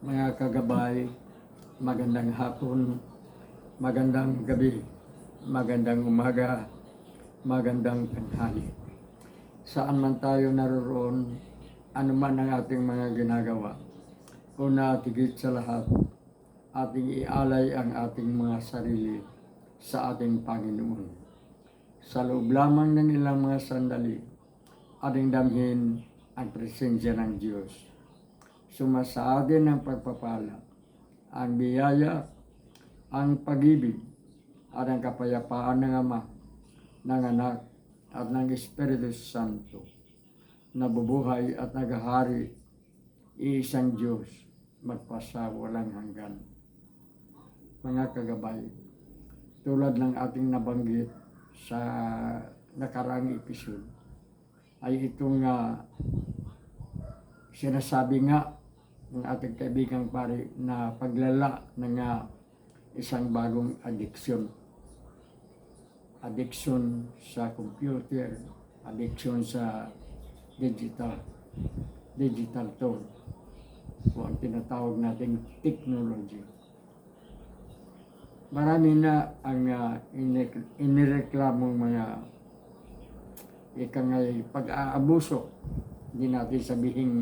Mga kagabay, magandang hapon, magandang gabi, magandang umaga, magandang tanghali. Saan man tayo naroroon, anuman ang ating mga ginagawa, una at higit sa lahat, ating ialay ang ating mga sarili sa ating Panginoon. Sa loob lamang ng ilang mga sandali, ating damhin ang presensya ng Diyos. Sumasaadin ang pagpapala, ang biyaya, ang pag-ibig, at ang kapayapaan ng Ama, ng Anak, at ng Espiritu Santo, na bubuhay at naghahari, iisang Diyos, magpasawalang hanggan. Mga kagabay, tulad ng ating nabanggit sa nakaraang episode, ay itong sinasabi nga ng ating kaibigang pare na paglala ng isang bagong addiction. Addiction sa computer, addiction sa digital tool, o ang tinatawag nating technology. Marami na ang inireklamong mga ikangay pag-aabuso. Hindi natin sabihin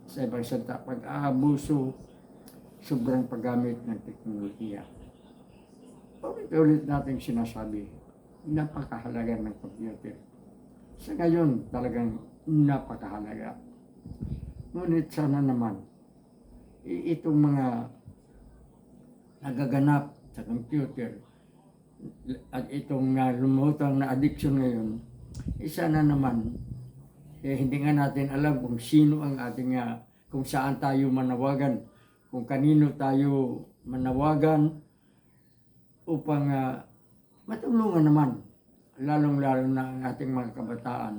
sa ibang salita, pag-aabuso, sobrang paggamit ng teknolohiya. Ulit-ulit natin sinasabi, napakahalaga ng computer. Sa ngayon, talagang napakahalaga. Ngunit sana naman, itong mga nagaganap sa computer at itong lumutang na addiction ngayon, sana naman, hindi nga natin alam kung sino ang ating, kung saan tayo manawagan, kung kanino tayo manawagan upang matulungan naman, lalong-lalo na ang ating mga kabataan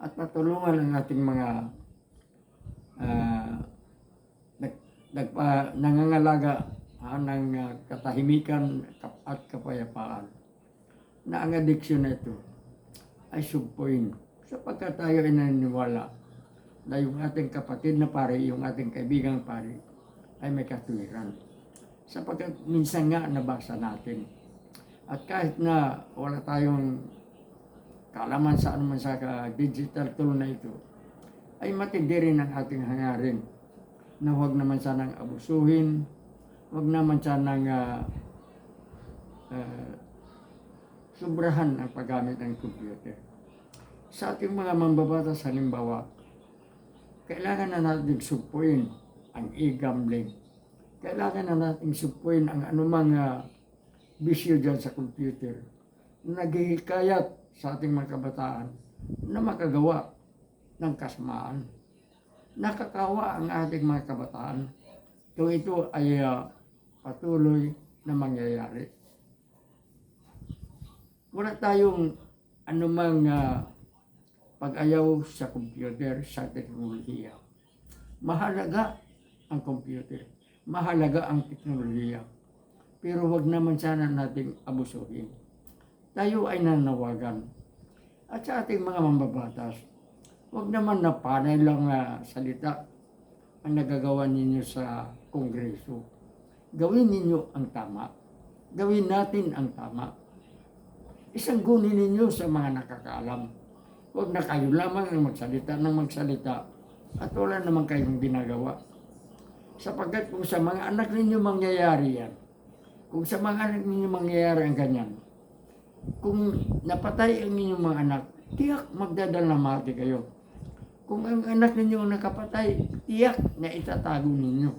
at matulungan ang ating mga nangangalaga ng katahimikan at kapayapaan, na ang addiction na ito ay sugpuin, sapagkat tayo ay naniniwala na yung ating kapatid na pare, yung ating kaibigang pare, ay may katuwiran. Sapagkat minsan nga nabasa natin, at kahit na wala tayong kaalaman sa anuman sa digital tool na ito, ay matindi rin ang ating hangarin na huwag naman sanang abusuhin, huwag naman sanang sobrahan ang paggamit ng computer. Sa ating mga mambabatas, halimbawa, kailangan na natin supuin ang e-gambling. Kailangan na natin supuin ang anumang bisyo dyan sa computer na naghihikayat sa ating mga kabataan na makagawa ng kasamaan. Nakakawa ang ating mga kabataan kung ito ay patuloy na mangyayari. Wala tayong anumang pag-ayaw sa computer, sa teknolohiya. Mahalaga ang computer, mahalaga ang teknolohiya, pero wag naman sana nating abusuhin. Tayo ay nanawagan. At sa ating mga mambabatas, wag naman na panay lang salita ang nagagawa ninyo sa Kongreso. Gawin ninyo ang tama. Gawin natin ang tama. Isanggunin ninyo sa mga nakakaalam. Huwag na kayo lamang ang magsalita ng magsalita at wala naman kayong ginagawa. Sapagkat kung sa mga anak ninyo mangyayari yan, kung sa mga anak ninyo mangyayari ang ganyan, kung napatay ang inyong mga anak, tiyak magdadalamati kayo. Kung ang anak ninyo nakapatay, tiyak na itatago ninyo.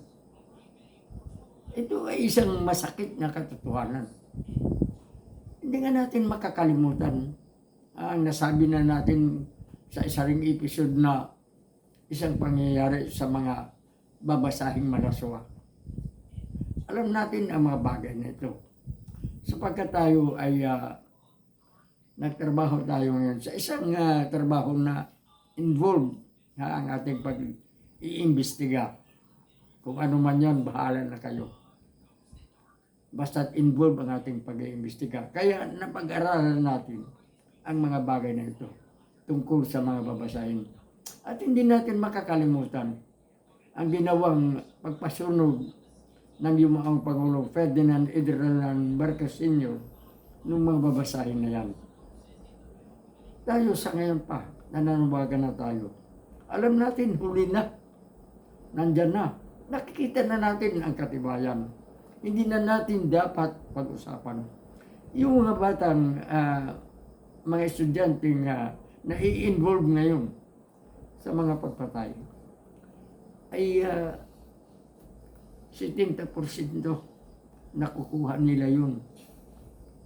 Ito ay isang masakit na katotohanan. Hindi nga natin makakalimutan ang nasabi na natin sa isa ring episode na isang pangyayari sa mga babasahing malaswa. Alam natin ang mga bagay na ito. Sapagkat tayo ay nagtrabaho tayo ngayon sa isang trabaho na involved ang ating pag-iimbestiga. Kung ano man yan, bahala na kayo. Basta't involved ang ating pag-iimbestiga. Kaya napag-aralan natin ang mga bagay na ito tungkol sa mga babasahin. At hindi natin makakalimutan ang ginawang pagpasunog ng yumaong Pangulong Ferdinand Idrilan Marcos Sr. nung mga babasahin na yan. Tayo sa ngayon pa, nananawagan na tayo. Alam natin, huli na. Nandyan na. Nakikita na natin ang katibayan. Hindi na natin dapat pag-usapan. Yung mga batang, mga estudyante na nai-involve ngayon sa mga pagpatay, ay 70% nakukuha nila yun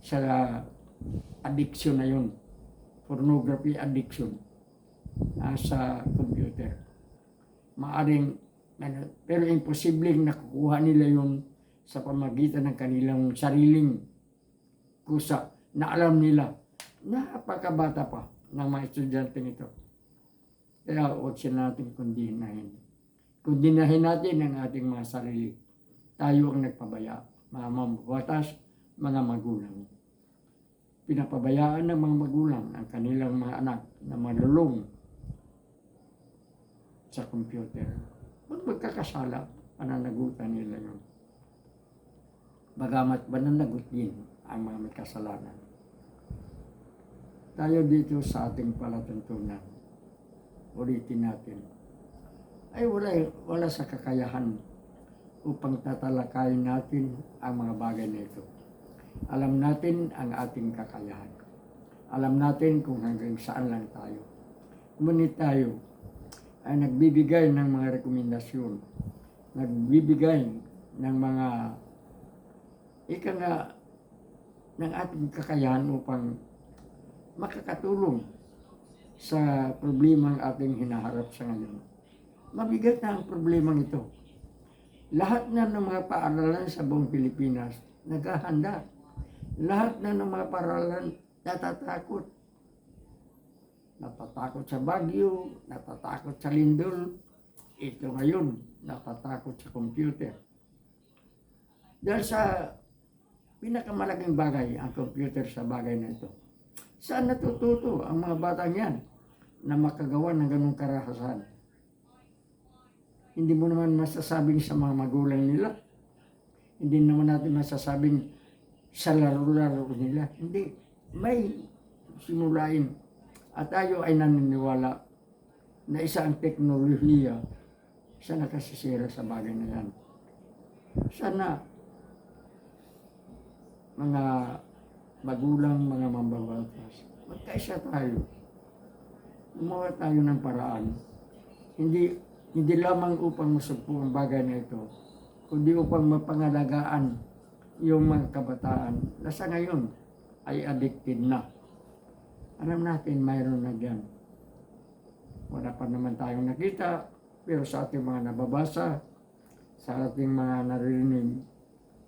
sa addiction na yun, pornography addiction sa computer. Maaring, pero imposibleng nakukuha nila yun sa pamagitan ng kanilang sariling kusa na alam nila. Napakabata pa ng mga estudyante nito. Kaya huwag siya natin kundinahin. Kundinahin natin ang ating mga sarili. Tayo ang nagpabaya, mga mambabatas, mga magulang. Pinapabayaan ng mga magulang ang kanilang mga anak na malulong sa computer. Pag magkakasala, pananagutan nila yun. Bagamat bananagot din ang mga may kasalanan. Tayo dito sa ating palatuntunan, ulitin natin, ay wala sa kakayahan upang tatalakayin natin ang mga bagay na ito. Alam natin ang ating kakayahan. Alam natin kung hanggang saan lang tayo. Ngunit tayo ay nagbibigay ng mga rekomendasyon, nagbibigay ng mga ng ating kakayahan upang makakatulong sa problemang ating hinaharap sa ngayon. Mabigat na ang problemang ito. Lahat na ng mga paaralan sa buong Pilipinas naghahanda. Lahat na ng mga paaralan natatakot. Natatakot sa Baguio, natatakot sa Lindol. Ito ngayon, natatakot sa computer. Dahil sa pinakamalaking bagay, ang computer sa bagay na ito. Saan natututo ang mga batang yan na makagawa ng ganung karahasan? Hindi mo naman masasabing sa mga magulang nila. Hindi naman natin masasabing sa laro-laro nila. Hindi. May simulain. At tayo ay naniniwala na isa ang teknolohiya sa nakasisira sa bagay na yan. Sana mga magulang, mga mambabatas, magkaisa tayo. Gumawa tayo ng paraan. Hindi lamang upang masugpo ang bagay na ito, kundi upang mapangalagaan yung mga kabataan na sa ngayon ay addicted na. Alam natin, mayroon na dyan. Wala pa naman tayong nakita, pero sa ating mga nababasa, sa ating mga naririnig,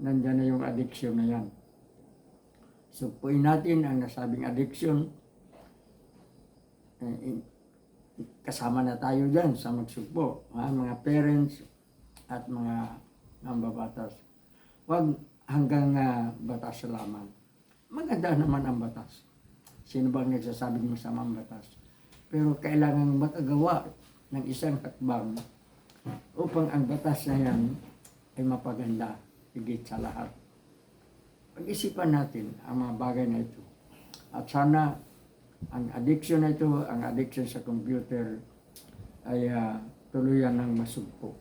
nandyan na yung addiction na yan. Sugpuin natin ang nasabing addiction. Kasama na tayo dyan sa magsugpo, mga parents at mga mambabatas. Huwag hanggang batas lamang. Maganda naman ang batas. Sino bang nagsasabing masamang batas? Pero kailangan makagawa ng isang hakbang upang ang batas na yan ay mapaganda higit sa lahat. Pag-isipan natin ang mga bagay na ito. At sana ang addiction na ito, ang addiction sa computer ay tuluyan ng masugpo.